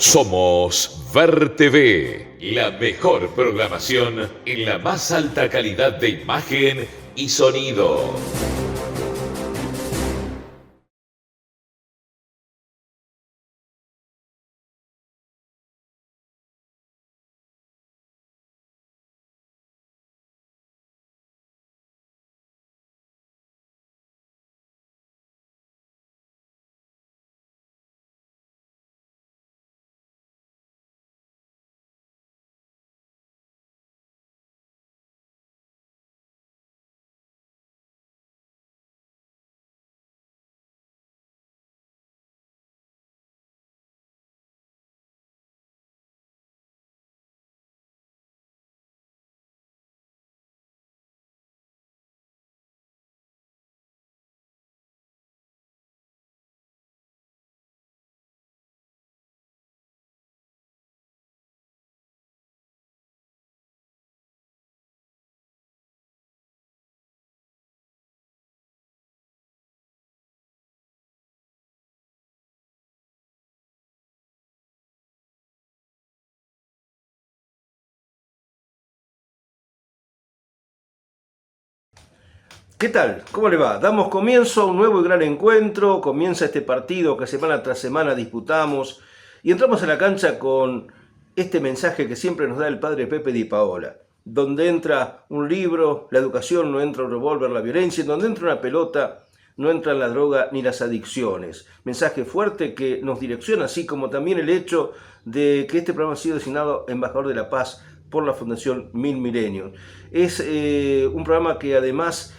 Somos Ver TV, la mejor programación en la más alta calidad de imagen y sonido. ¿Qué tal? ¿Cómo le va? Damos comienzo a un nuevo y gran encuentro, comienza este partido que semana tras semana disputamos y entramos a la cancha con este mensaje que siempre nos da el padre Pepe Di Paola, donde entra un libro, la educación, no entra un revólver, la violencia, donde entra una pelota, no entran la droga ni las adicciones. Mensaje fuerte que nos direcciona, así como también el hecho de que este programa ha sido designado Embajador de la Paz por la Fundación Mil Milenios. Es un programa que además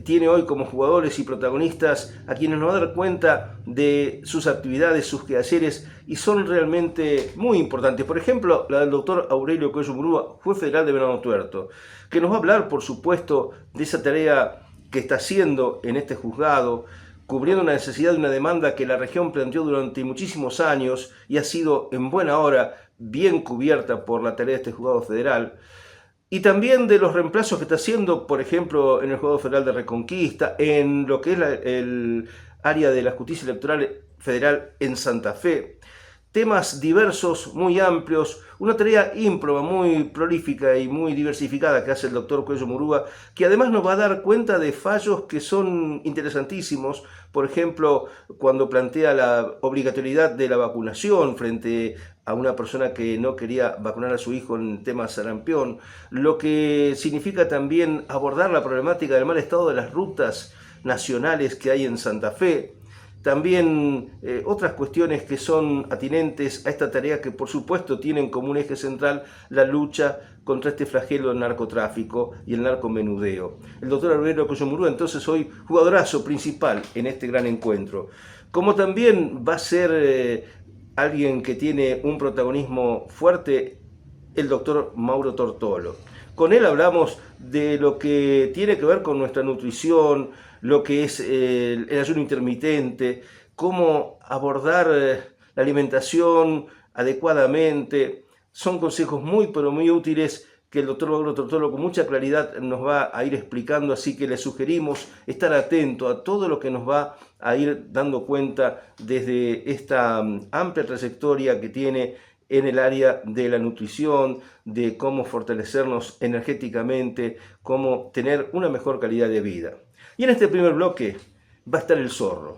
tiene hoy como jugadores y protagonistas a quienes nos va a dar cuenta de sus actividades, sus quehaceres, y son realmente muy importantes. Por ejemplo, la del doctor Aurelio Cuello Murúa, juez federal de Venado Tuerto, que nos va a hablar, por supuesto, de esa tarea que está haciendo en este juzgado, cubriendo una necesidad de una demanda que la región planteó durante muchísimos años y ha sido en buena hora bien cubierta por la tarea de este juzgado federal. Y también de los reemplazos que está haciendo, por ejemplo, en el Juzgado Federal de Reconquista, en lo que es el área de la justicia electoral federal en Santa Fe. Temas diversos, muy amplios, una tarea ímproba, muy prolífica y muy diversificada que hace el doctor Cuello Murúa, que además nos va a dar cuenta de fallos que son interesantísimos. Por ejemplo, cuando plantea la obligatoriedad de la vacunación frente a una persona que no quería vacunar a su hijo en el tema sarampión, lo que significa también abordar la problemática del mal estado de las rutas nacionales que hay en Santa Fe. También otras cuestiones que son atinentes a esta tarea que por supuesto tienen como un eje central la lucha contra este flagelo del narcotráfico y el narcomenudeo. El doctor Aurelio Cuello Murúa entonces hoy jugadorazo principal en este gran encuentro. Como también va a ser alguien que tiene un protagonismo fuerte, el doctor Mauro Tortolo. Con él hablamos de lo que tiene que ver con nuestra nutrición, lo que es el ayuno intermitente, cómo abordar la alimentación adecuadamente. Son consejos muy, pero muy útiles que el doctor Mauro Tortolo con mucha claridad nos va a ir explicando, así que le sugerimos estar atento a todo lo que nos va a ir dando cuenta desde esta amplia trayectoria que tiene en el área de la nutrición, de cómo fortalecernos energéticamente, cómo tener una mejor calidad de vida. Y en este primer bloque va a estar el zorro,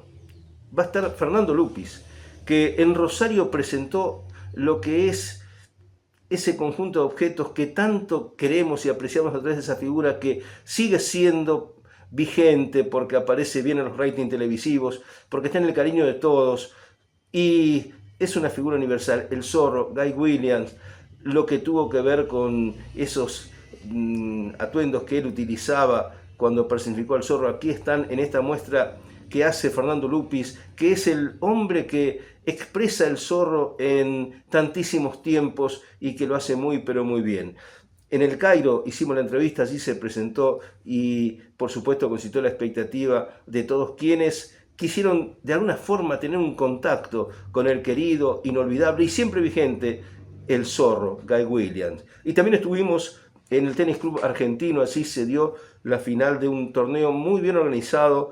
va a estar Fernando Lupis, que en Rosario presentó lo que es ese conjunto de objetos que tanto queremos y apreciamos a través de esa figura que sigue siendo vigente porque aparece bien en los ratings televisivos, porque está en el cariño de todos y es una figura universal. El zorro, Guy Williams, lo que tuvo que ver con esos atuendos que él utilizaba cuando personificó al zorro, aquí están en esta muestra que hace Fernando Lupis, que es el hombre que expresa el zorro en tantísimos tiempos y que lo hace muy pero muy bien. En el Cairo hicimos la entrevista, allí se presentó y por supuesto concitó la expectativa de todos quienes quisieron de alguna forma tener un contacto con el querido, inolvidable y siempre vigente el zorro, Guy Williams. Y también estuvimos en el Tenis Club Argentino, así se dio la final de un torneo muy bien organizado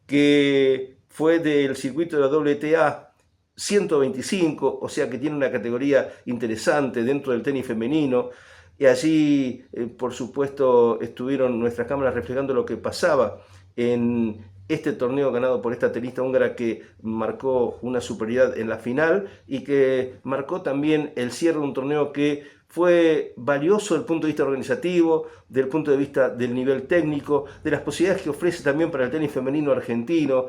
que fue del circuito de la WTA 125, o sea que tiene una categoría interesante dentro del tenis femenino. Y allí, por supuesto, estuvieron nuestras cámaras reflejando lo que pasaba en este torneo ganado por esta tenista húngara que marcó una superioridad en la final y que marcó también el cierre de un torneo que fue valioso desde el punto de vista organizativo, del punto de vista del nivel técnico, de las posibilidades que ofrece también para el tenis femenino argentino,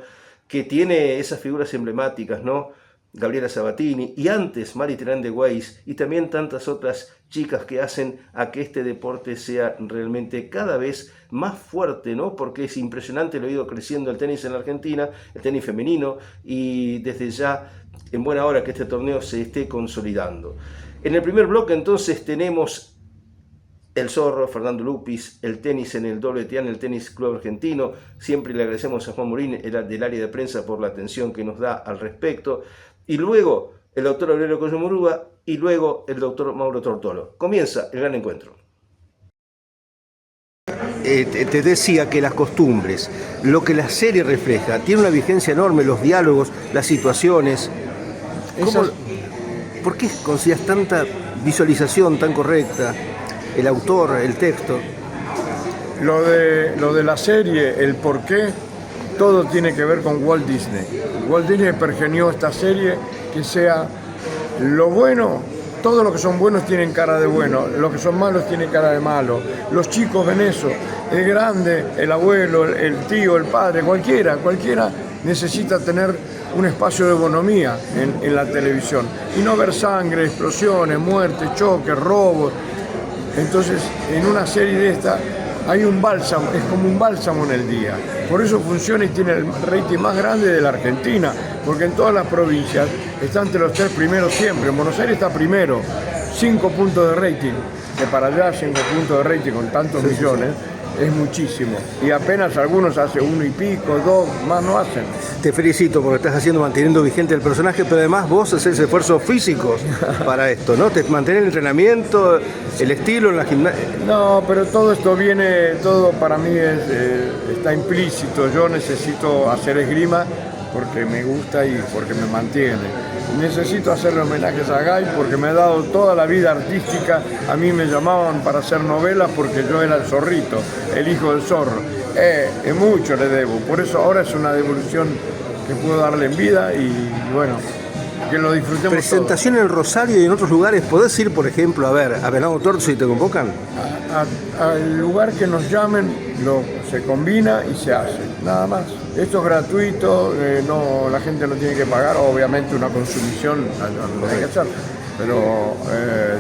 que tiene esas figuras emblemáticas, ¿no? Gabriela Sabatini y antes Mari Terán de Weiss y también tantas otras chicas que hacen a que este deporte sea realmente cada vez más fuerte, ¿no? Porque es impresionante, lo ha ido creciendo el tenis en la Argentina, el tenis femenino, y desde ya en buena hora que este torneo se esté consolidando. En el primer bloque entonces tenemos el Zorro, Fernando Lupis, el tenis en el WTA, en el Tenis Club Argentino. Siempre le agradecemos a Juan Morín del área de prensa por la atención que nos da al respecto. Y luego el doctor Aurelio Coyo Murúa y luego el doctor Mauro Tortolo. Comienza el gran encuentro. Te decía que las costumbres, lo que la serie refleja, tiene una vigencia enorme, los diálogos, las situaciones. ¿Por qué consideras tanta visualización tan correcta? El autor, el texto. Lo de la serie, el porqué, todo tiene que ver con Walt Disney. Walt Disney pergenió esta serie que sea lo bueno, todos los que son buenos tienen cara de bueno, los que son malos tienen cara de malo. Los chicos ven eso, el grande, el abuelo, el tío, el padre, cualquiera necesita tener un espacio de bonomía en la televisión y no ver sangre, explosiones, muertes, choques, robos. Entonces, en una serie de esta hay un bálsamo, es como un bálsamo en el día. Por eso funciona y tiene el rating más grande de la Argentina, porque en todas las provincias está entre los 3 primeros siempre. En Buenos Aires está primero, 5 puntos de rating, que para allá 5 puntos de rating con tantos millones es muchísimo. Y apenas algunos hacen 1 y pico, 2, más no hacen. Te felicito porque estás manteniendo vigente el personaje, pero además vos haces esfuerzos físicos para esto, ¿no? Te mantenés el entrenamiento, el estilo en la gimnasia. No, pero todo esto viene, todo para mí está implícito. Yo necesito hacer esgrima porque me gusta y porque me mantiene. Necesito hacerle homenajes a Guy porque me ha dado toda la vida artística. A mí me llamaban para hacer novelas porque yo era el zorrito, el hijo del zorro. Mucho le debo, por eso ahora es una devolución que puedo darle en vida y bueno, que lo disfrutemos. Presentación todo. en el Rosario y en otros lugares. ¿Podés ir, por ejemplo, a Venado Tuerto si te convocan? Al lugar que nos llamen se combina y se hace, nada más. Esto es gratuito, la gente no tiene que pagar, obviamente una consumición lo hay que hacer, pero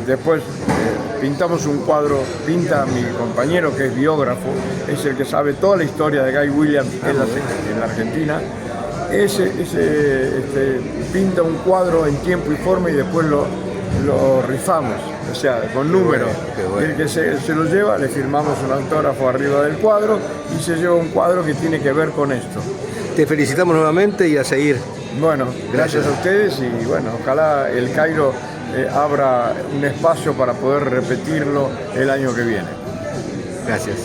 después pintamos un cuadro, pinta mi compañero que es biógrafo, es el que sabe toda la historia de Guy Williams en la Argentina. Pinta un cuadro en tiempo y forma y después lo rifamos, o sea, con números. El que se lo lleva, le firmamos un autógrafo arriba del cuadro y se lleva un cuadro que tiene que ver con esto. Te felicitamos nuevamente y a seguir. Bueno, gracias a ustedes y bueno, ojalá el Cairo abra un espacio para poder repetirlo el año que viene. Gracias.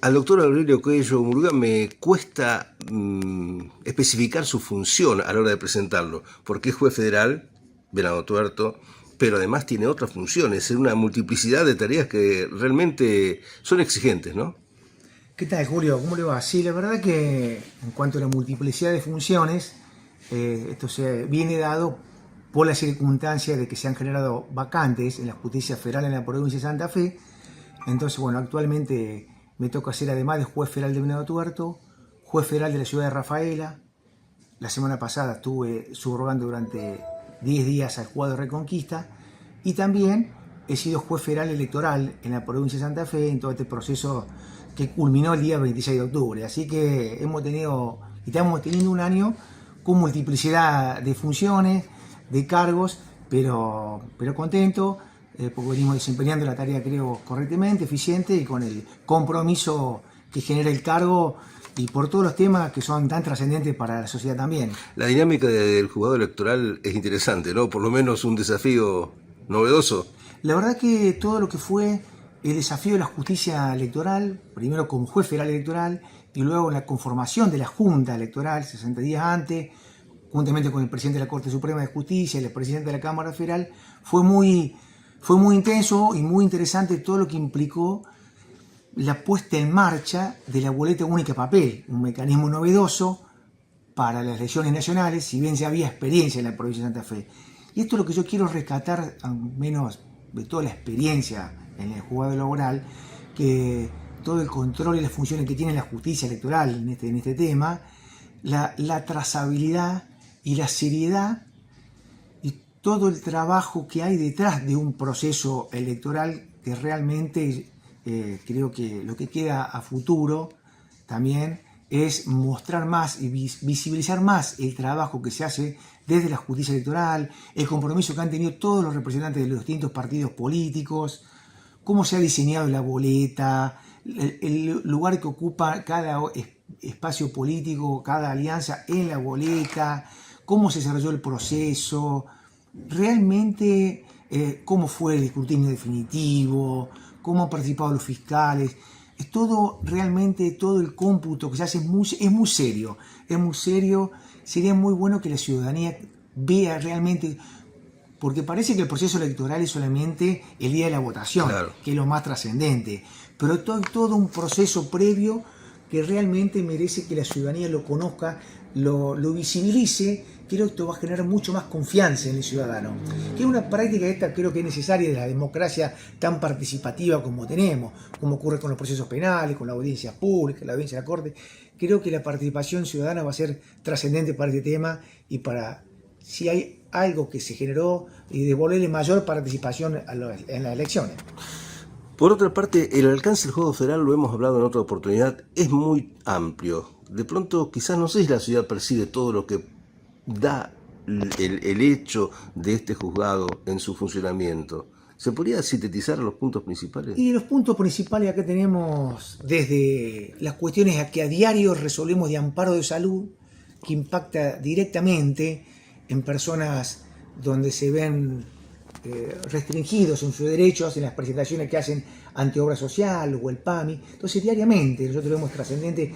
Al doctor Aurelio Coello Murga me cuesta especificar su función a la hora de presentarlo, porque es juez federal, Venado Tuerto, pero además tiene otras funciones, una multiplicidad de tareas que realmente son exigentes, ¿no? ¿Qué tal, Julio? ¿Cómo le va? Sí, la verdad que en cuanto a la multiplicidad de funciones, esto se viene dado por la circunstancia de que se han generado vacantes en la justicia federal en la provincia de Santa Fe. Entonces, bueno, actualmente me toca ser, además de juez federal de Venado Tuerto, juez federal de la ciudad de Rafaela. La semana pasada estuve subrogando durante 10 días al juzgado de Reconquista, y también he sido juez federal electoral en la provincia de Santa Fe en todo este proceso que culminó el día 26 de octubre. Así que estamos teniendo un año con multiplicidad de funciones, de cargos, pero contento, porque venimos desempeñando la tarea, creo, correctamente, eficiente y con el compromiso que genera el cargo y por todos los temas que son tan trascendentes para la sociedad también. La dinámica del jugador electoral es interesante, ¿no? Por lo menos un desafío novedoso. La verdad que todo lo que fue el desafío de la justicia electoral, primero como juez federal electoral y luego la conformación de la Junta Electoral 60 días antes, juntamente con el presidente de la Corte Suprema de Justicia y el presidente de la Cámara Federal, fue muy intenso y muy interesante todo lo que implicó la puesta en marcha de la boleta única papel, un mecanismo novedoso para las elecciones nacionales, si bien ya había experiencia en la provincia de Santa Fe. Y esto es lo que yo quiero rescatar, al menos de toda la experiencia en el juzgado laboral, que todo el control y las funciones que tiene la justicia electoral en este tema, la trazabilidad y la seriedad y todo el trabajo que hay detrás de un proceso electoral que realmente creo que lo que queda a futuro también es mostrar más y visibilizar más el trabajo que se hace desde la justicia electoral, el compromiso que han tenido todos los representantes de los distintos partidos políticos, cómo se ha diseñado la boleta, el lugar que ocupa cada espacio político, cada alianza en la boleta, cómo se desarrolló el proceso, realmente cómo fue el escrutinio definitivo, cómo han participado los fiscales. Es todo, realmente todo el cómputo que se hace es muy serio, sería muy bueno que la ciudadanía vea realmente, porque parece que el proceso electoral es solamente el día de la votación, claro, que es lo más trascendente, pero todo un proceso previo que realmente merece que la ciudadanía lo conozca, lo visibilice. Creo que esto va a generar mucho más confianza en el ciudadano, que es una práctica esta creo que es necesaria de la democracia tan participativa como tenemos, como ocurre con los procesos penales, con la audiencia pública, la audiencia de la Corte. Creo que la participación ciudadana va a ser trascendente para este tema y para, si hay algo que se generó, y devolverle mayor participación en las elecciones. Por otra parte, el alcance del juego federal, lo hemos hablado en otra oportunidad, es muy amplio. De pronto, quizás no sé si la ciudad percibe todo lo que da el hecho de este juzgado en su funcionamiento. ¿Se podría sintetizar los puntos principales? Y los puntos principales acá tenemos desde las cuestiones que a diario resolvemos de amparo de salud, que impacta directamente en personas donde se ven restringidos en sus derechos, en las presentaciones que hacen ante Obra Social o el PAMI. Entonces diariamente nosotros vemos trascendente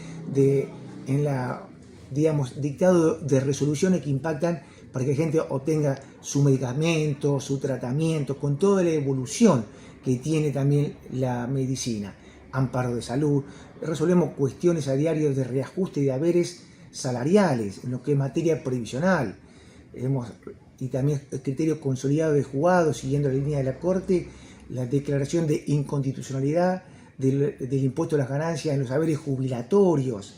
en la, digamos, dictado de resoluciones que impactan para que la gente obtenga su medicamento, su tratamiento, con toda la evolución que tiene también la medicina. Amparo de salud, resolvemos cuestiones a diario de reajuste de haberes salariales, en lo que es materia previsional. Y también el criterio consolidado de juzgado, siguiendo la línea de la Corte, la declaración de inconstitucionalidad del impuesto a las ganancias en los haberes jubilatorios,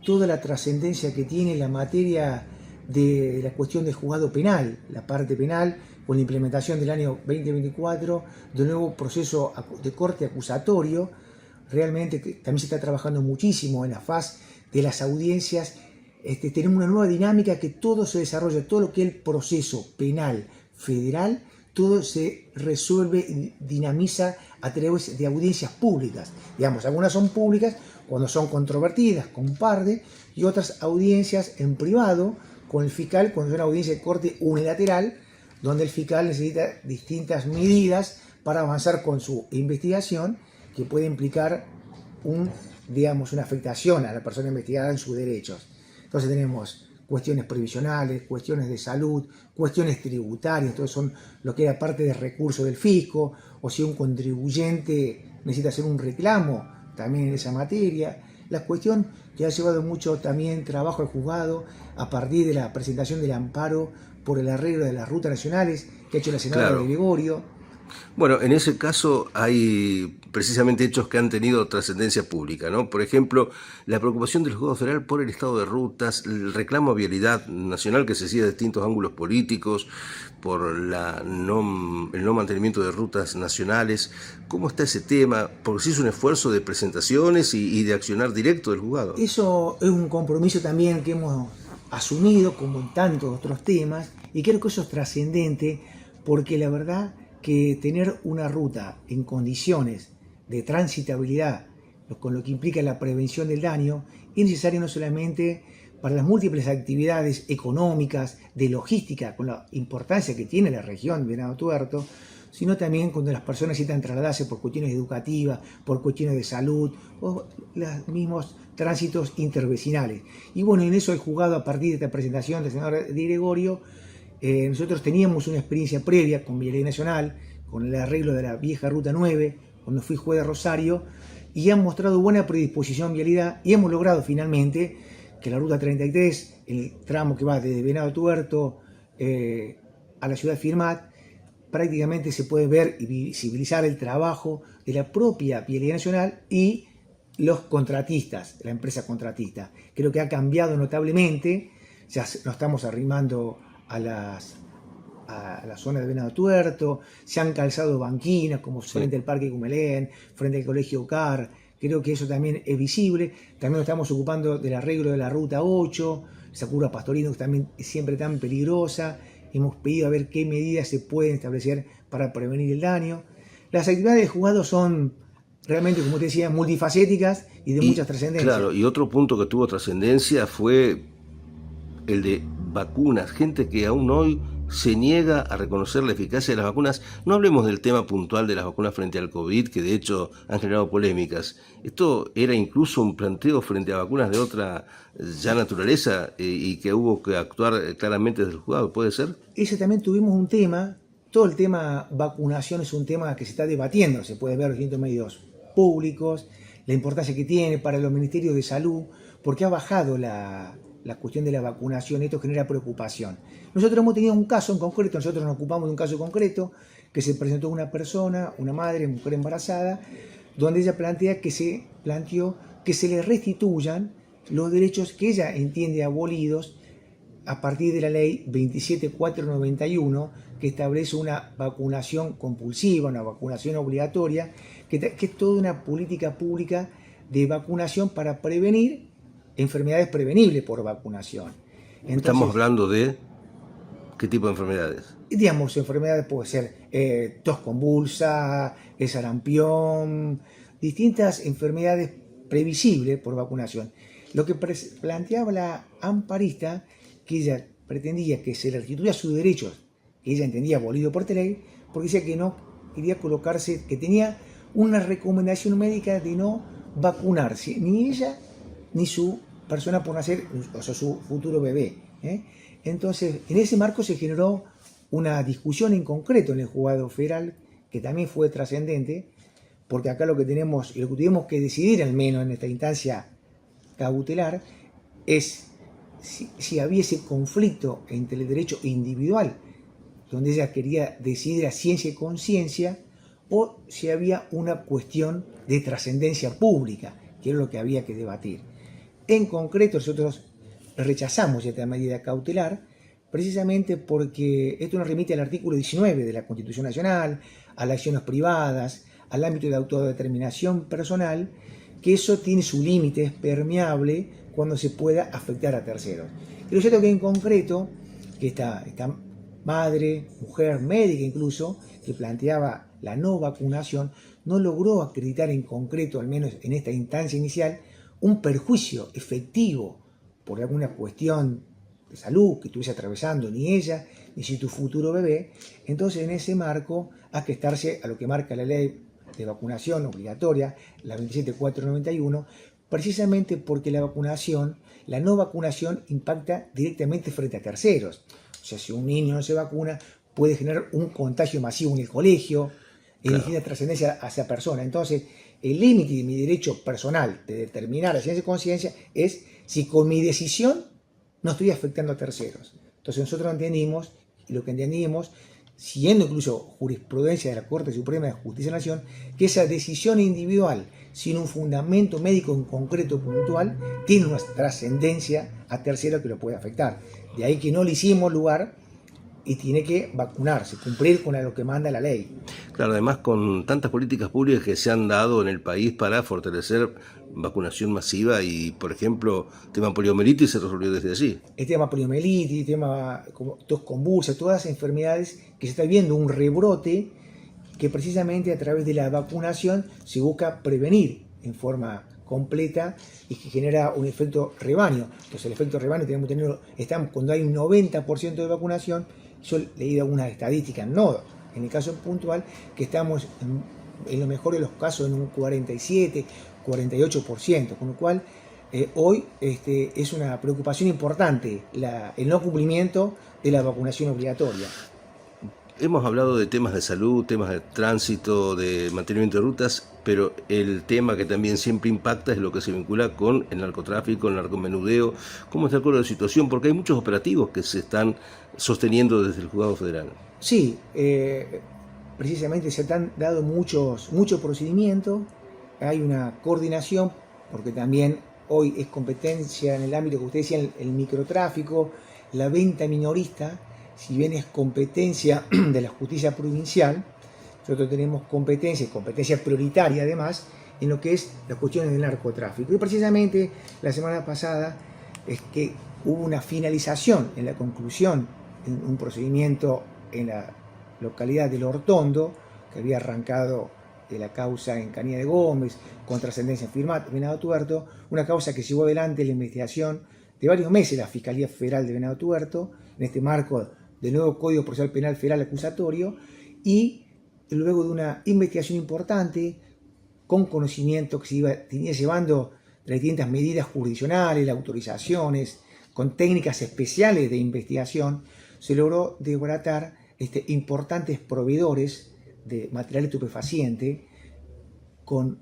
toda la trascendencia que tiene la materia de la cuestión del juzgado penal, la parte penal, con la implementación del año 2024 del nuevo proceso de corte acusatorio. Realmente que también se está trabajando muchísimo en la faz de las audiencias. Tenemos una nueva dinámica que todo se desarrolla, todo lo que es el proceso penal federal, todo se resuelve y dinamiza a través de audiencias públicas. Digamos, algunas son públicas cuando son controvertidas, con parte, y otras audiencias en privado con el fiscal cuando es una audiencia de corte unilateral, donde el fiscal necesita distintas medidas para avanzar con su investigación, que puede implicar una afectación a la persona investigada en sus derechos. Entonces tenemos cuestiones previsionales, cuestiones de salud, cuestiones tributarias, entonces son lo que era parte del recurso del fisco, o si un contribuyente necesita hacer un reclamo también en esa materia. La cuestión que ha llevado mucho también trabajo al juzgado a partir de la presentación del amparo por el arreglo de las rutas nacionales que ha hecho la senadora Claro. Gregorio. Bueno, en ese caso hay precisamente hechos que han tenido trascendencia pública, ¿no? Por ejemplo, la preocupación del Juzgado Federal por el estado de rutas, el reclamo a vialidad nacional que se sigue de distintos ángulos políticos, por el no mantenimiento de rutas nacionales. ¿Cómo está ese tema? Porque se hizo un esfuerzo de presentaciones y de accionar directo del juzgado. Eso es un compromiso también que hemos asumido, como en tantos otros temas, y creo que eso es trascendente, porque la verdad que tener una ruta en condiciones de transitabilidad, con lo que implica la prevención del daño, es necesario no solamente para las múltiples actividades económicas, de logística, con la importancia que tiene la región de Venado Tuerto, sino también cuando las personas necesitan trasladarse por cuestiones educativas, por cuestiones de salud, o los mismos tránsitos intervecinales. Y bueno, en eso he jugado a partir de esta presentación del senador Di Gregorio. Nosotros teníamos una experiencia previa con Vialidad Nacional, con el arreglo de la vieja Ruta 9, cuando fui juez de Rosario, y han mostrado buena predisposición vialidad, y hemos logrado finalmente que la Ruta 33, el tramo que va desde Venado Tuerto a la ciudad de Firmat, prácticamente se puede ver y visibilizar el trabajo de la propia Vialidad Nacional y los contratistas, la empresa contratista. Creo que ha cambiado notablemente, ya nos estamos arrimando a la zona de Venado Tuerto, se han calzado banquinas como frente al Parque Cumelén, frente al Colegio Car. Creo que eso también es visible. También nos estamos ocupando del arreglo de la Ruta 8, esa curva Pastorino que también es siempre tan peligrosa. Hemos pedido a ver qué medidas se pueden establecer para prevenir el daño. Las actividades de juzgado son realmente, como te decía, multifacéticas y de muchas trascendencias. Claro, y otro punto que tuvo trascendencia fue el de vacunas, gente que aún hoy se niega a reconocer la eficacia de las vacunas. No hablemos del tema puntual de las vacunas frente al COVID, que de hecho han generado polémicas. Esto era incluso un planteo frente a vacunas de otra ya naturaleza y que hubo que actuar claramente desde el juzgado, ¿puede ser? Ese también tuvimos un tema, todo el tema vacunación es un tema que se está debatiendo, se puede ver en los distintos medios públicos, la importancia que tiene para los ministerios de salud, porque ha bajado la cuestión de la vacunación, esto genera preocupación. Nosotros hemos tenido un caso en concreto, nosotros nos ocupamos de un caso concreto, que se presentó una persona, una madre, mujer embarazada, donde ella planteó que se le restituyan los derechos que ella entiende abolidos a partir de la ley 27491, que establece una vacunación compulsiva, una vacunación obligatoria, que es toda una política pública de vacunación para prevenir enfermedades prevenibles por vacunación. Entonces, estamos hablando de ¿qué tipo de enfermedades? Digamos, enfermedades puede ser tos convulsa, el sarampión, distintas enfermedades previsibles por vacunación. Lo que planteaba la amparista, que ella pretendía que se le restituya sus derechos, que ella entendía abolido por ley, porque decía que no quería colocarse, que tenía una recomendación médica de no vacunarse, ni ella ni su persona por nacer, o sea, su futuro bebé. Entonces, en ese marco se generó una discusión en concreto en el juzgado federal, que también fue trascendente, porque acá lo que tenemos, y lo que tuvimos que decidir al menos en esta instancia cautelar, es si había ese conflicto entre el derecho individual, donde ella quería decidir a ciencia y conciencia, o si había una cuestión de trascendencia pública, que era lo que había que debatir. En concreto, nosotros rechazamos esta medida cautelar, precisamente porque esto nos remite al artículo 19 de la Constitución Nacional, a las acciones privadas, al ámbito de autodeterminación personal, que eso tiene su límite, es permeable cuando se pueda afectar a terceros. Pero yo creo que en concreto, que esta madre, mujer, médica incluso, que planteaba la no vacunación, no logró acreditar en concreto, al menos en esta instancia inicial, un perjuicio efectivo por alguna cuestión de salud que estuviese atravesando ni ella, ni si tu futuro bebé. Entonces, en ese marco, hay que estarse a lo que marca la ley de vacunación obligatoria, la 27491, precisamente porque la vacunación, la no vacunación impacta directamente frente a terceros. O sea, si un niño no se vacuna, puede generar un contagio masivo en el colegio, y distinta trascendencia hacia persona. Entonces, el límite de mi derecho personal de determinar la ciencia de conciencia es si con mi decisión no estoy afectando a terceros. Entonces nosotros entendimos, y lo que entendimos, siguiendo incluso jurisprudencia de la Corte Suprema de Justicia de la Nación, que esa decisión individual, sin un fundamento médico en concreto puntual, tiene una trascendencia a terceros que lo puede afectar. De ahí que no le hicimos lugar y tiene que vacunarse, cumplir con lo que manda la ley. Claro, además con tantas políticas públicas que se han dado en el país para fortalecer vacunación masiva y, por ejemplo, el tema poliomielitis se resolvió desde allí. El tema poliomielitis, el tema tos convulsa, todas las enfermedades que se está viendo un rebrote que precisamente a través de la vacunación se busca prevenir en forma completa y que genera un efecto rebaño. Entonces el efecto rebaño tenemos que tenerlo, estamos cuando hay un 90% de vacunación. Yo leí algunas estadísticas, no en el caso puntual, que estamos en lo mejor de los casos en un 47, 48%, con lo cual hoy es una preocupación importante el no cumplimiento de la vacunación obligatoria. Hemos hablado de temas de salud, temas de tránsito, de mantenimiento de rutas, pero el tema que también siempre impacta es lo que se vincula con el narcotráfico, el narcomenudeo. ¿Cómo está el cuadro de situación? Porque hay muchos operativos que se están sosteniendo desde el Juzgado Federal. Sí, precisamente se han dado muchos procedimientos, hay una coordinación, porque también hoy es competencia en el ámbito que usted decía, el microtráfico, la venta minorista. Si bien es competencia de la justicia provincial, nosotros tenemos competencia prioritaria además, en lo que es las cuestiones del narcotráfico. Y precisamente la semana pasada es que hubo una finalización en la conclusión, en un procedimiento en la localidad del Hortondo, que había arrancado de la causa en Canilla de Gómez, con trascendencia en Venado Tuerto, una causa que llevó adelante la investigación de varios meses la Fiscalía Federal de Venado Tuerto, en este marco del nuevo Código Procesal Penal Federal acusatorio, y luego de una investigación importante, con conocimiento que se tenía llevando de las distintas medidas jurisdiccionales, las autorizaciones, con técnicas especiales de investigación, se logró desbaratar importantes proveedores de material estupefaciente, con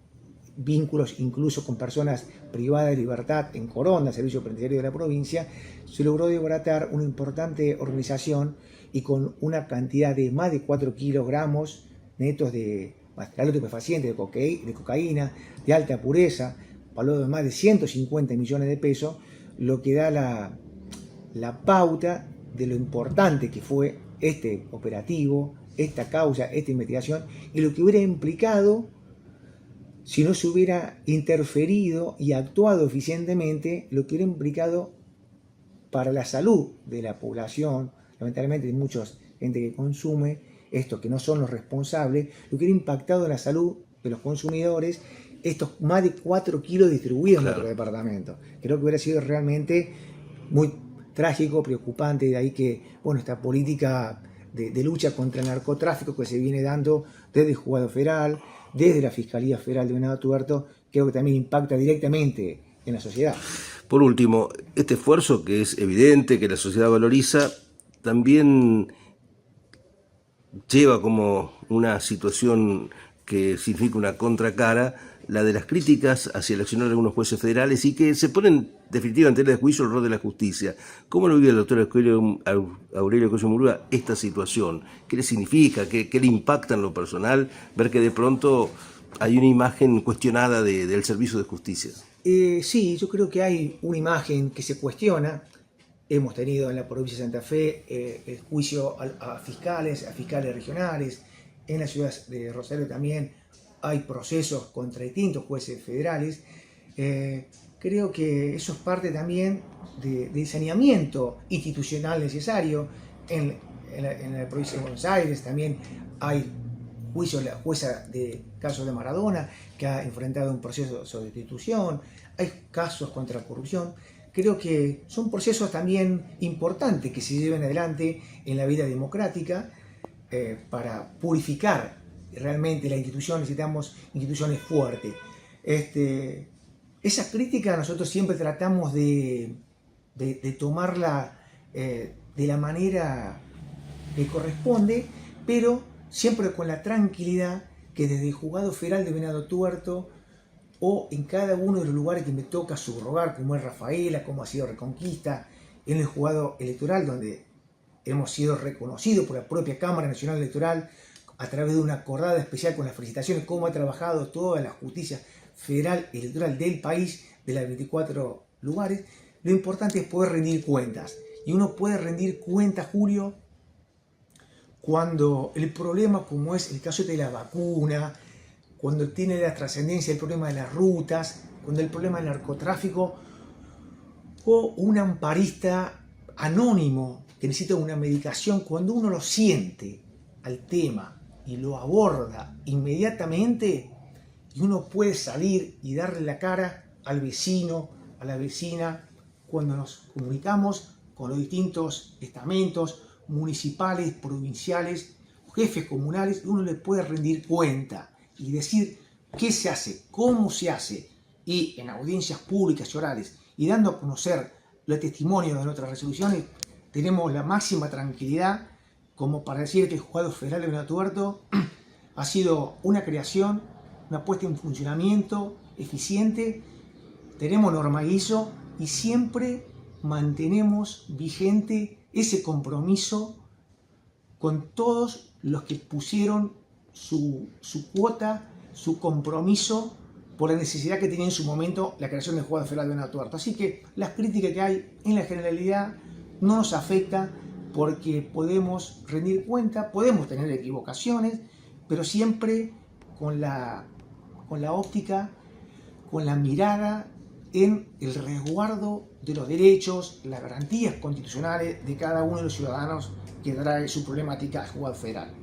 vínculos incluso con personas privadas de libertad en Coronda, Servicio Penitenciario de la provincia. Se logró desbaratar una importante organización y con una cantidad de más de 4 kilogramos netos de material estupefaciente, de cocaína, de alta pureza, valor de más de 150 millones de pesos, lo que da la pauta de lo importante que fue este operativo, esta causa, esta investigación, y lo que hubiera implicado si no se hubiera interferido y actuado eficientemente, lo que hubiera implicado para la salud de la población, lamentablemente hay mucha gente que consume esto, que no son los responsables, lo que hubiera impactado en la salud de los consumidores, estos más de 4 kilos distribuidos en nuestro departamento. Creo que hubiera sido realmente muy trágico, preocupante, de ahí que, bueno, esta política de lucha contra el narcotráfico que se viene dando desde el Juzgado Federal, desde la Fiscalía Federal de Venado Tuerto, creo que también impacta directamente en la sociedad. Por último, este esfuerzo que es evidente, que la sociedad valoriza, también lleva como una situación que significa una contracara, la de las críticas hacia el accionar de algunos jueces federales y que se ponen definitivamente en tela de juicio el rol de la justicia. ¿Cómo lo vive el doctor Aurelio Coello Murúa esta situación? ¿Qué le significa? ¿Qué le impacta en lo personal ver que de pronto hay una imagen cuestionada del servicio de justicia? Sí, yo creo que hay una imagen que se cuestiona. Hemos tenido en la provincia de Santa Fe el juicio a fiscales regionales. En la ciudad de Rosario también hay procesos contra distintos jueces federales. Creo que eso es parte también del saneamiento institucional necesario. En la provincia de Buenos Aires también hay juicios, la jueza de casos de Maradona, que ha enfrentado un proceso de destitución. Hay casos contra la corrupción. Creo que son procesos también importantes que se lleven adelante en la vida democrática para purificar realmente la institución, necesitamos instituciones fuertes. Esa crítica nosotros siempre tratamos de tomarla de la manera que corresponde, pero siempre con la tranquilidad que desde el Juzgado Federal de Venado Tuerto o en cada uno de los lugares que me toca subrogar, como es Rafaela, como ha sido Reconquista, en el Juzgado Electoral, donde hemos sido reconocidos por la propia Cámara Nacional Electoral a través de una acordada especial con las felicitaciones, cómo ha trabajado toda la justicia federal electoral del país, de las 24 lugares. Lo importante es poder rendir cuentas. Y uno puede rendir cuentas, Julio, cuando el problema, como es el caso de la vacuna, cuando tiene la trascendencia el problema de las rutas, cuando el problema del narcotráfico, o un amparista anónimo que necesita una medicación, cuando uno lo siente al tema y lo aborda inmediatamente, y uno puede salir y darle la cara al vecino, a la vecina, cuando nos comunicamos con los distintos estamentos municipales, provinciales, jefes comunales, uno le puede rendir cuenta y decir qué se hace, cómo se hace, y en audiencias públicas y orales, y dando a conocer los testimonios de nuestras resoluciones, tenemos la máxima tranquilidad como para decir que el Juzgado Federal de Venado Tuerto ha sido una creación, una puesta en funcionamiento eficiente. Tenemos norma ISO y siempre mantenemos vigente ese compromiso con todos los que pusieron su cuota, su compromiso por la necesidad que tenía en su momento la creación del Juzgado Federal de Venado Tuerto. Así que las críticas que hay en la generalidad no nos afectan porque podemos rendir cuenta, podemos tener equivocaciones, pero siempre con la óptica, con la mirada en el resguardo de los derechos, las garantías constitucionales de cada uno de los ciudadanos que trae su problemática al Juzgado Federal.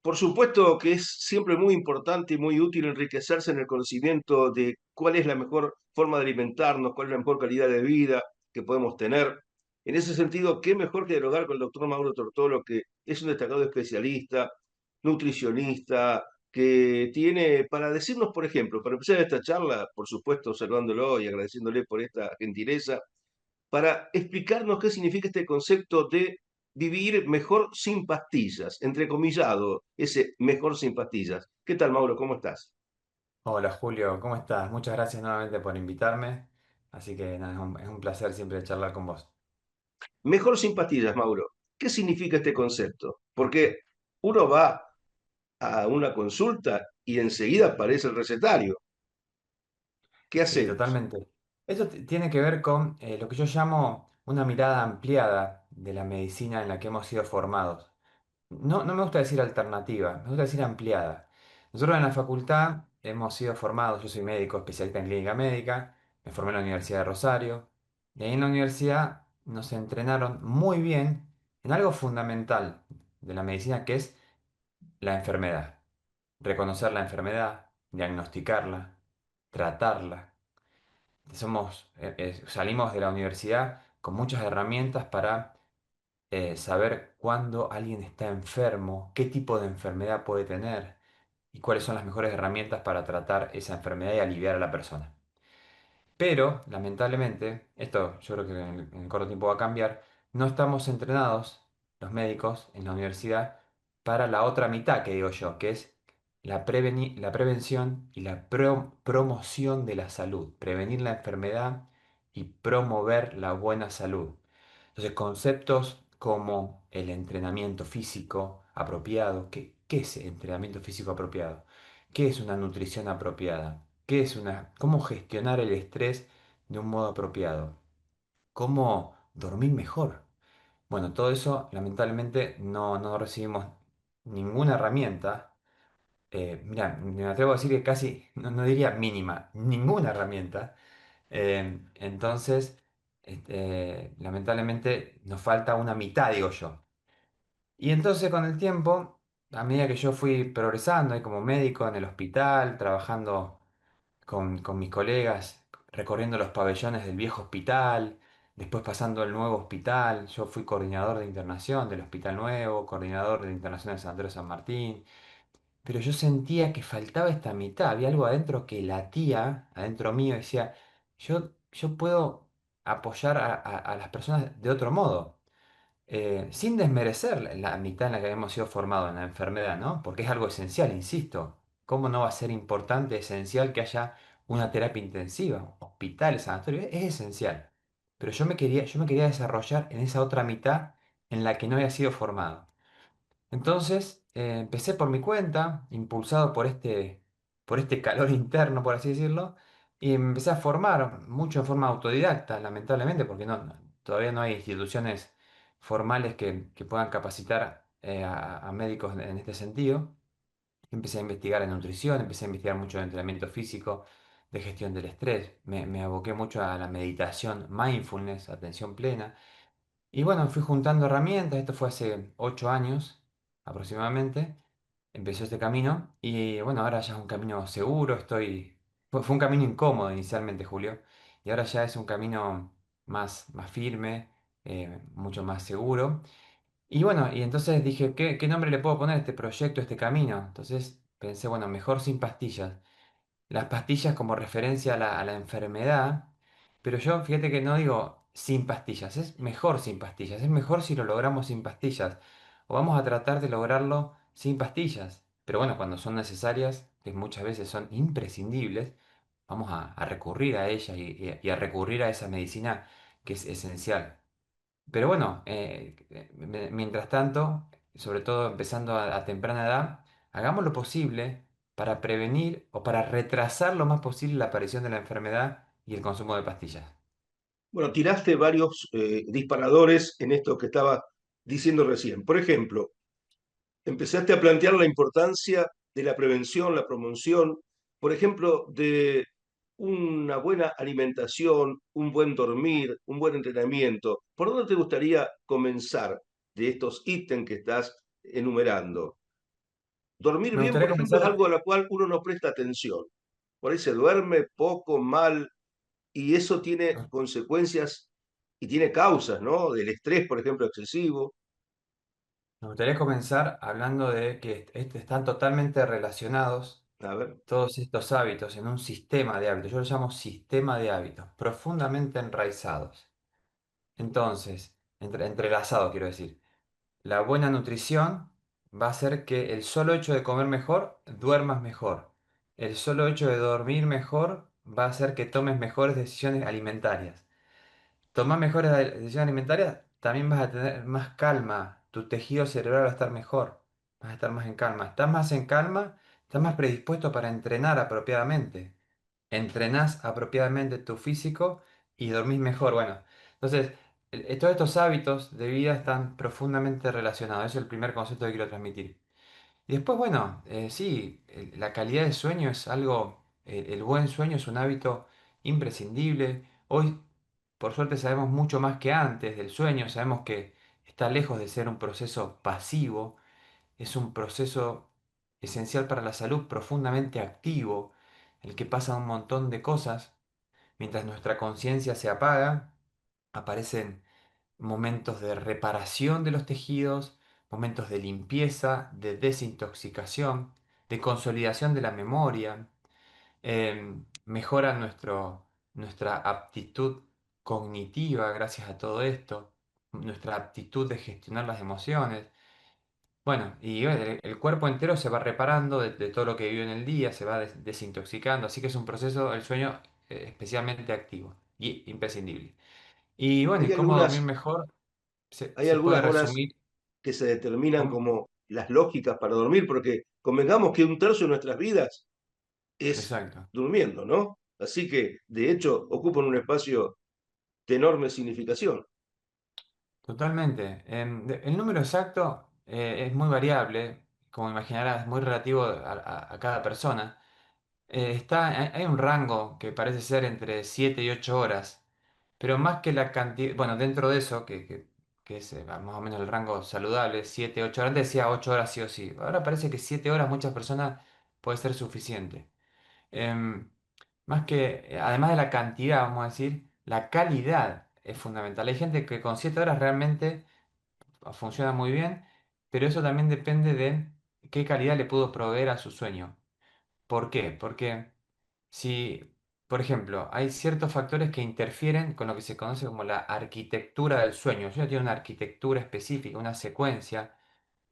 Por supuesto que es siempre muy importante y muy útil enriquecerse en el conocimiento de cuál es la mejor forma de alimentarnos, cuál es la mejor calidad de vida que podemos tener. En ese sentido, qué mejor que dialogar con el doctor Mauro Tortolo, que es un destacado especialista, nutricionista, que tiene para decirnos, por ejemplo, para empezar esta charla, por supuesto, saludándolo y agradeciéndole por esta gentileza, para explicarnos qué significa este concepto de vivir mejor sin pastillas, entrecomillado, ese mejor sin pastillas. ¿Qué tal, Mauro? ¿Cómo estás? Hola Julio, ¿cómo estás? Muchas gracias nuevamente por invitarme. Así que nada, es un placer siempre charlar con vos. Mejor sin pastillas, Mauro. ¿Qué significa este concepto? Porque uno va a una consulta y enseguida aparece el recetario. ¿Qué Sí, hacemos? totalmente. Esto tiene que ver con lo que yo llamo una mirada ampliada de la medicina en la que hemos sido formados. No me gusta decir alternativa, me gusta decir ampliada. Nosotros en la facultad hemos sido formados, yo soy médico especialista en clínica médica, me formé en la Universidad de Rosario, y ahí en la universidad nos entrenaron muy bien en algo fundamental de la medicina que es la enfermedad. Reconocer la enfermedad, diagnosticarla, tratarla. Salimos de la universidad con muchas herramientas para saber cuándo alguien está enfermo, qué tipo de enfermedad puede tener y cuáles son las mejores herramientas para tratar esa enfermedad y aliviar a la persona. Pero, lamentablemente, esto yo creo que en corto tiempo va a cambiar, no estamos entrenados, los médicos, en la universidad, para la otra mitad que digo yo, que es la prevención y la promoción de la salud, prevenir la enfermedad y promover la buena salud. Entonces, conceptos como el entrenamiento físico apropiado, ¿qué es entrenamiento físico apropiado? ¿Qué es una nutrición apropiada? ¿Cómo gestionar el estrés de un modo apropiado? ¿Cómo dormir mejor? Bueno, todo eso lamentablemente no recibimos ninguna herramienta. Mira, me atrevo a decir que casi, no diría mínima, ninguna herramienta. Entonces, lamentablemente nos falta una mitad, digo yo. Y entonces con el tiempo, a medida que yo fui progresando ahí como médico en el hospital, trabajando con mis colegas, recorriendo los pabellones del viejo hospital, después pasando al nuevo hospital. Yo fui coordinador de internación del Hospital Nuevo, coordinador de internación de San Andrés San Martín, pero yo sentía que faltaba esta mitad, había algo adentro que latía, adentro mío, y decía, yo puedo apoyar a las personas de otro modo sin desmerecer la mitad en la que hemos sido formados en la enfermedad, ¿no? Porque es algo esencial, insisto. ¿Cómo no va a ser importante, esencial que haya una terapia intensiva, hospitales, sanatorios? Es esencial. Pero yo me quería desarrollar en esa otra mitad en la que no había sido formado. Entonces, empecé por mi cuenta, impulsado por este calor interno, por así decirlo, y me empecé a formar mucho en forma autodidacta, lamentablemente, porque todavía no hay instituciones formales que puedan capacitar a médicos en este sentido. Empecé a investigar en nutrición, empecé a investigar mucho en entrenamiento físico, de gestión del estrés, me aboqué mucho a la meditación, mindfulness, atención plena. Y bueno, fui juntando herramientas, esto fue hace 8 años aproximadamente, empezó este camino y bueno, ahora ya es un camino seguro, fue un camino incómodo inicialmente, Julio, y ahora ya es un camino más firme, mucho más seguro. Y bueno, y entonces dije, ¿qué nombre le puedo poner a este proyecto, a este camino? Entonces pensé, bueno, mejor sin pastillas las pastillas como referencia a la enfermedad, pero yo fíjate que no digo sin pastillas, es mejor sin pastillas, es mejor si lo logramos sin pastillas, o vamos a tratar de lograrlo sin pastillas, pero bueno, cuando son necesarias, que muchas veces son imprescindibles, vamos a recurrir a ellas y a recurrir a esa medicina que es esencial. Pero bueno, mientras tanto, sobre todo empezando a temprana edad, hagamos lo posible para prevenir o para retrasar lo más posible la aparición de la enfermedad y el consumo de pastillas. Bueno, tiraste varios disparadores en esto que estaba diciendo recién. Por ejemplo, empezaste a plantear la importancia de la prevención, la promoción, por ejemplo, de una buena alimentación, un buen dormir, un buen entrenamiento. ¿Por dónde te gustaría comenzar de estos ítems que estás enumerando? Dormir Me bien, por gustaría ejemplo, es comenzar. algo a lo cual uno no presta atención. Por ahí se duerme poco, mal, y eso tiene consecuencias y tiene causas, ¿no? Del estrés, por ejemplo, excesivo. Me gustaría comenzar hablando de que están totalmente relacionados A ver, todos estos hábitos en un sistema de hábitos. Yo lo llamo sistema de hábitos, profundamente enraizados. Entonces, entrelazados quiero decir. La buena nutrición va a hacer que el solo hecho de comer mejor, duermas mejor. El solo hecho de dormir mejor va a hacer que tomes mejores decisiones alimentarias. Tomás mejores decisiones alimentarias, también vas a tener más calma. Tu tejido cerebral va a estar mejor. Vas a estar más en calma. Estás más en calma, estás más predispuesto para entrenar apropiadamente. Entrenás apropiadamente tu físico y dormís mejor. Bueno, entonces, todos estos hábitos de vida están profundamente relacionados. Ese es el primer concepto que quiero transmitir. Y después, bueno, sí, la calidad del sueño es algo, el buen sueño es un hábito imprescindible. Hoy, por suerte, sabemos mucho más que antes del sueño, sabemos que está lejos de ser un proceso pasivo, es un proceso esencial para la salud, profundamente activo, el que pasa un montón de cosas. Mientras nuestra conciencia se apaga, aparecen momentos de reparación de los tejidos, momentos de limpieza, de desintoxicación, de consolidación de la memoria, mejora nuestra aptitud cognitiva gracias a todo esto, nuestra aptitud de gestionar las emociones. Bueno, y el cuerpo entero se va reparando de todo lo que vivió en el día, se va desintoxicando, así que es un proceso, el sueño, especialmente activo y imprescindible. Y bueno, hay ¿y cómo dormir algunas, mejor? Se, hay se puede algunas horas resumir. que se determinan ¿Cómo? como las lógicas para dormir, porque convengamos que un tercio de nuestras vidas es Exacto, durmiendo, ¿no? Así que, de hecho, ocupan un espacio de enorme significación. totalmente. El número exacto es muy variable, como imaginarás, es muy relativo a cada persona. Hay un rango que parece ser entre 7 y 8 horas, pero más que la cantidad, bueno, dentro de eso, que es más o menos el rango saludable, 7 8 horas, antes decía 8 horas sí o sí, ahora parece que 7 horas muchas personas puede ser suficiente. Em, Más que, además de la cantidad, vamos a decir, la calidad es fundamental. Hay gente que con 7 horas realmente funciona muy bien, pero eso también depende de qué calidad le pudo proveer a su sueño. ¿Por qué? Porque si, por ejemplo, hay ciertos factores que interfieren con lo que se conoce como la arquitectura del sueño. El sueño tiene una arquitectura específica, una secuencia,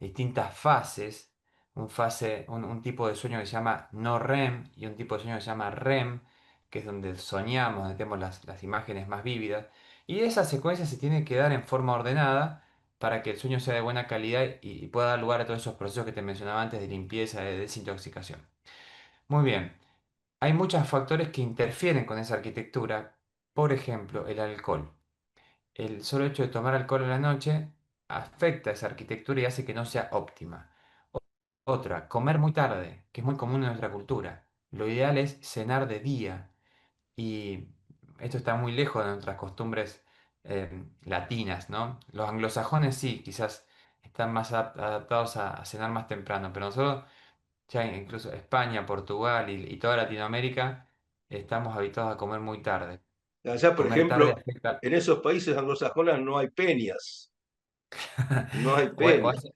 distintas fases, un tipo de sueño que se llama no REM y un tipo de sueño que se llama REM, que es donde soñamos, donde tenemos las imágenes más vívidas. Y esa secuencia se tiene que dar en forma ordenada para que el sueño sea de buena calidad y pueda dar lugar a todos esos procesos que te mencionaba antes de limpieza, de desintoxicación. Muy bien, hay muchos factores que interfieren con esa arquitectura, por ejemplo, el alcohol. El solo hecho de tomar alcohol en la noche afecta esa arquitectura y hace que no sea óptima. Otra, comer muy tarde, que es muy común en nuestra cultura. Lo ideal es cenar de día y esto está muy lejos de nuestras costumbres latinas, ¿no? Los anglosajones sí, quizás están más adaptados a cenar más temprano, pero nosotros, ya incluso España, Portugal y toda Latinoamérica, estamos habituados a comer muy tarde. Allá, por Comer tarde ejemplo, afecta. en esos países anglosajones no hay peñas, no hay O, o peñas, hace-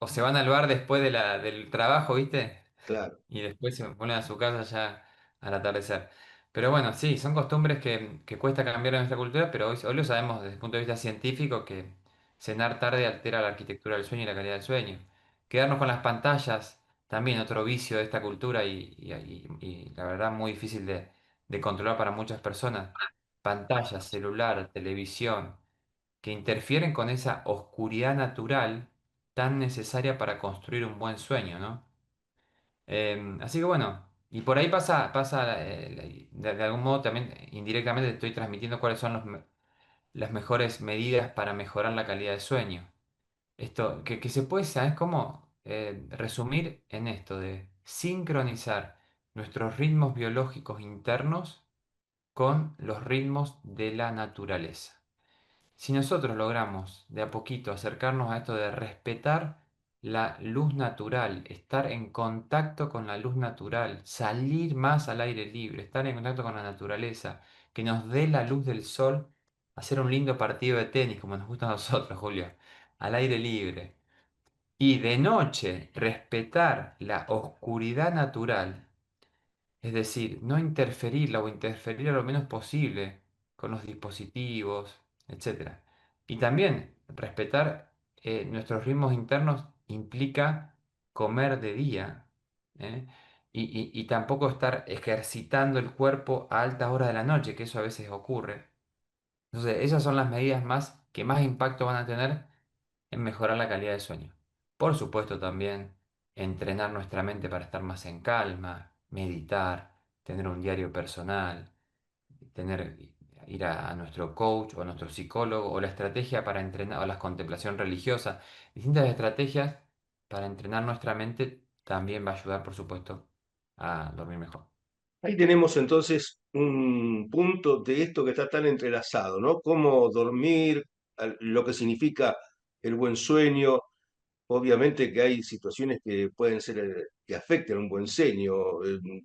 o se van al bar después del trabajo, ¿viste? claro. Y después se ponen a su casa ya al atardecer. Pero bueno, sí, son costumbres que cuesta cambiar en nuestra cultura, pero hoy lo sabemos desde el punto de vista científico que cenar tarde altera la arquitectura del sueño y la calidad del sueño. Quedarnos con las pantallas, también otro vicio de esta cultura y la verdad muy difícil de controlar para muchas personas. Pantallas, celular, televisión, que interfieren con esa oscuridad natural tan necesaria para construir un buen sueño, ¿no? Así que bueno, y por ahí pasa de algún modo también indirectamente te estoy transmitiendo cuáles son las mejores medidas para mejorar la calidad de sueño. Esto, que se puede, ¿sabes cómo? Resumir en esto de sincronizar nuestros ritmos biológicos internos con los ritmos de la naturaleza. Si nosotros logramos de a poquito acercarnos a esto de respetar la luz natural, estar en contacto con la luz natural, salir más al aire libre, estar en contacto con la naturaleza, que nos dé la luz del sol, hacer un lindo partido de tenis, como nos gusta a nosotros, Julio, al aire libre. Y de noche, respetar la oscuridad natural, es decir, no interferirla o interferir a lo menos posible con los dispositivos, etcétera. Y también respetar nuestros ritmos internos implica comer de día, ¿eh? Y tampoco estar ejercitando el cuerpo a altas horas de la noche, que eso a veces ocurre. Entonces, esas son las medidas que más impacto van a tener en mejorar la calidad de sueño. Por supuesto también entrenar nuestra mente para estar más en calma, meditar, tener un diario personal, tener, ir a nuestro coach o a nuestro psicólogo o la estrategia para entrenar o la contemplación religiosa. Distintas estrategias para entrenar nuestra mente también va a ayudar, por supuesto, a dormir mejor. Ahí tenemos entonces un punto de esto que está tan entrelazado, ¿no? Cómo dormir, lo que significa el buen sueño. Obviamente que hay situaciones que pueden ser que afecten un buen sueño,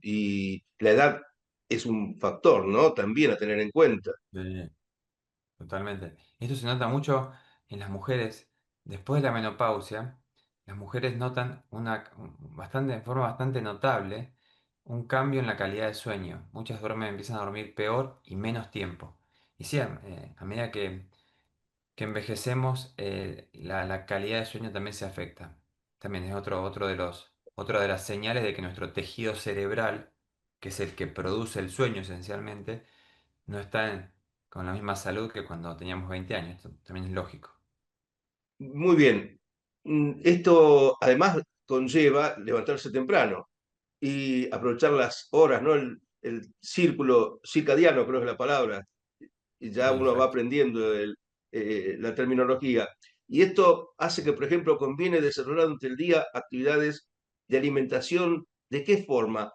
y la edad es un factor, ¿no? También a tener en cuenta. Sí. Totalmente. Esto se nota mucho en las mujeres. Después de la menopausia, las mujeres notan de forma bastante notable un cambio en la calidad de sueño. Muchas empiezan a dormir peor y menos tiempo. Y sí, a medida que envejecemos, la calidad de sueño también se afecta. También es otra de las señales de que nuestro tejido cerebral, que es el que produce el sueño esencialmente, no están con la misma salud que cuando teníamos 20 años. Esto también es lógico. Muy bien. Esto además conlleva levantarse temprano y aprovechar las horas, ¿no? El círculo circadiano, creo que es la palabra, y ya uno va Perfecto. aprendiendo la terminología. Y esto hace que, por ejemplo, conviene desarrollar durante el día actividades de alimentación. ¿De qué forma?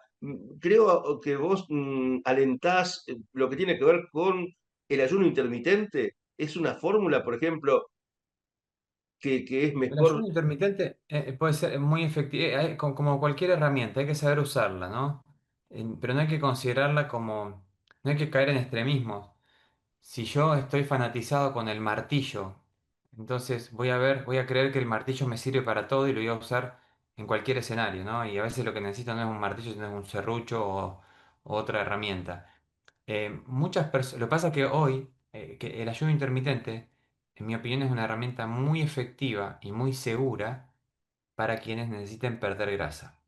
Creo que vos alentás lo que tiene que ver con el ayuno intermitente. Es una fórmula, por ejemplo, que es El mejor. ayuno intermitente puede ser muy efectivo, como cualquier herramienta, hay que saber usarla, ¿no? Pero no hay que considerarla como, no hay que caer en extremismos. Si yo estoy fanatizado con el martillo, entonces voy a creer que el martillo me sirve para todo y lo voy a usar en cualquier escenario, ¿no? Y a veces lo que necesito no es un martillo, sino es un serrucho o otra herramienta. Muchas personas, lo que pasa es que hoy, que el ayuno intermitente, en mi opinión, es una herramienta muy efectiva y muy segura para quienes necesiten perder grasa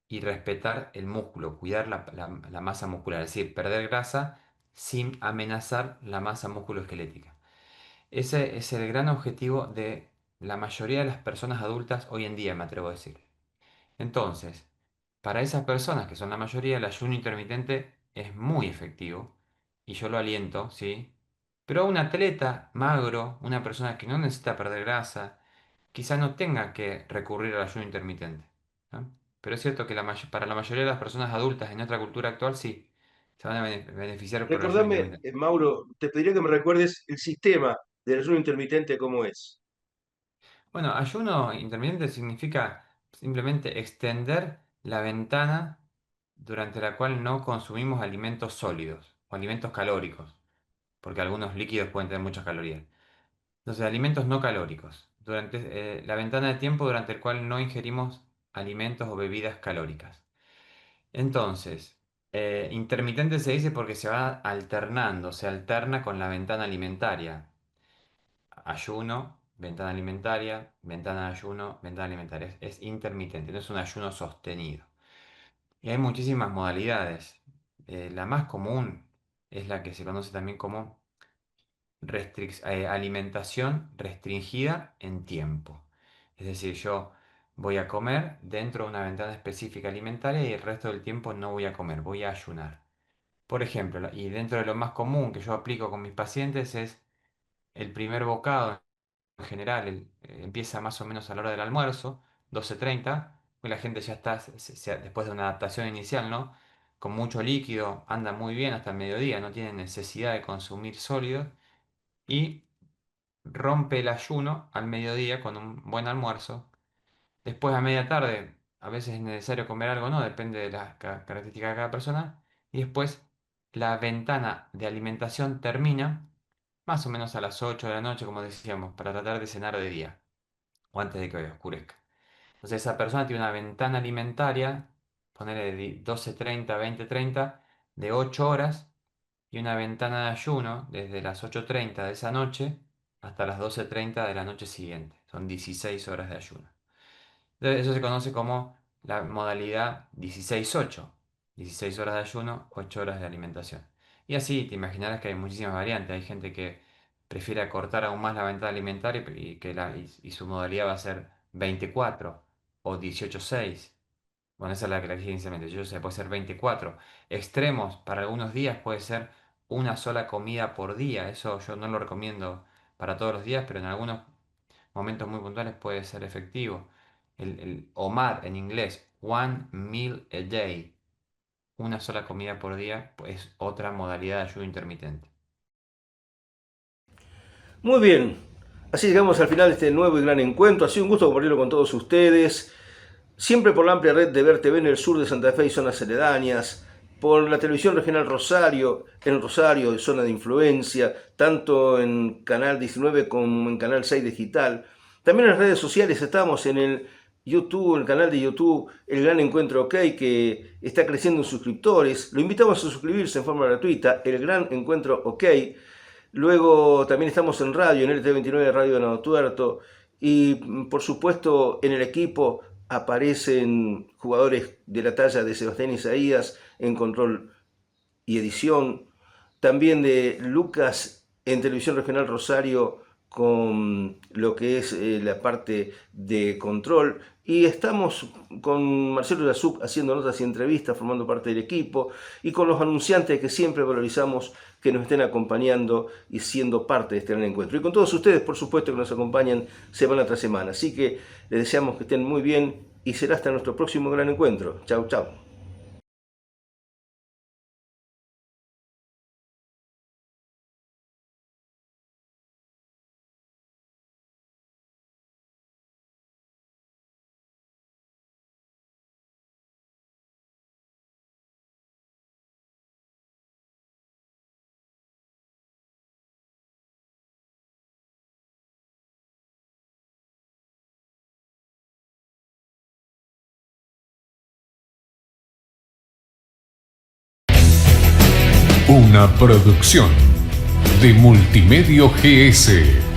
y respetar el músculo, cuidar la masa muscular, es decir, perder grasa sin amenazar la masa musculoesquelética. Ese es el gran objetivo de la mayoría de las personas adultas hoy en día, me atrevo a decir. Entonces, para esas personas, que son la mayoría, el ayuno intermitente es muy efectivo y yo lo aliento, ¿sí? Pero un atleta magro, una persona que no necesita perder grasa, quizá no tenga que recurrir al ayuno intermitente, ¿no? Pero es cierto que para la mayoría de las personas adultas en nuestra cultura actual sí, se van a beneficiar por el ayuno Recordame, intermitente. Mauro, te pediría que me recuerdes el sistema del ayuno intermitente, cómo es. Bueno, ayuno intermitente significa simplemente extender la ventana durante la cual no consumimos alimentos sólidos o alimentos calóricos, porque algunos líquidos pueden tener muchas calorías. Entonces, alimentos no calóricos, durante la ventana de tiempo durante el cual no ingerimos alimentos o bebidas calóricas. Entonces, intermitente se dice porque se va alternando, se alterna con la ventana alimentaria. Ayuno, ventana alimentaria, ventana de ayuno, ventana alimentaria. Es intermitente, no es un ayuno sostenido. Y hay muchísimas modalidades. La más común es la que se conoce también como alimentación restringida en tiempo. Es decir, yo voy a comer dentro de una ventana específica alimentaria y el resto del tiempo no voy a comer, voy a ayunar. Por ejemplo, y dentro de lo más común que yo aplico con mis pacientes es el primer bocado en general empieza más o menos a la hora del almuerzo, 12:30, pues la gente ya está, después de una adaptación inicial, ¿no? Con mucho líquido, anda muy bien hasta el mediodía, no tiene necesidad de consumir sólidos y rompe el ayuno al mediodía con un buen almuerzo Después a media tarde, a veces es necesario comer algo, no, depende de las características de cada persona. Y después la ventana de alimentación termina más o menos a las 8 de la noche, como decíamos, para tratar de cenar de día o antes de que oscurezca. Entonces esa persona tiene una ventana alimentaria, ponerle de 12:30 a 20:30, de 8 horas, y una ventana de ayuno desde las 8:30 de esa noche hasta las 12:30 de la noche siguiente. Son 16 horas de ayuno. Entonces, eso se conoce como la modalidad 16-8. 16 horas de ayuno, 8 horas de alimentación. Y así te imaginarás que hay muchísimas variantes. Hay gente que prefiere acortar aún más la ventana alimentaria y su modalidad va a ser 24 o 18-6. Bueno, esa es la que le dije inicialmente. Yo sé, puede ser 24. Extremos, para algunos días puede ser una sola comida por día. Eso yo no lo recomiendo para todos los días, pero en algunos momentos muy puntuales puede ser efectivo. El OMAD en inglés, one meal a day, una sola comida por día, pues es otra modalidad de ayuno intermitente. Muy bien, así llegamos al final de este nuevo y gran encuentro. Ha sido un gusto compartirlo con todos ustedes. Siempre por la amplia red de Ver TV en el sur de Santa Fe y zonas aledañas, por la televisión regional Rosario, en Rosario, zona de influencia, tanto en Canal 19 como en Canal 6 Digital. También en las redes sociales estamos en el YouTube, el canal de YouTube El Gran Encuentro OK, que está creciendo en suscriptores. Lo invitamos a suscribirse en forma gratuita, El Gran Encuentro OK. Luego también estamos en radio, en LT29 Radio de Nuevo Tuerto. Y por supuesto en el equipo aparecen jugadores de la talla de Sebastián Isaías en control y edición. También de Lucas en Televisión Regional Rosario con lo que es la parte de control. Y estamos con Marcelo Yazub haciendo notas y entrevistas, formando parte del equipo, y con los anunciantes que siempre valorizamos que nos estén acompañando y siendo parte de este gran encuentro. Y con todos ustedes, por supuesto, que nos acompañan semana tras semana. Así que les deseamos que estén muy bien y será hasta nuestro próximo gran encuentro. Chau, chau. Una producción de Multimedio GS.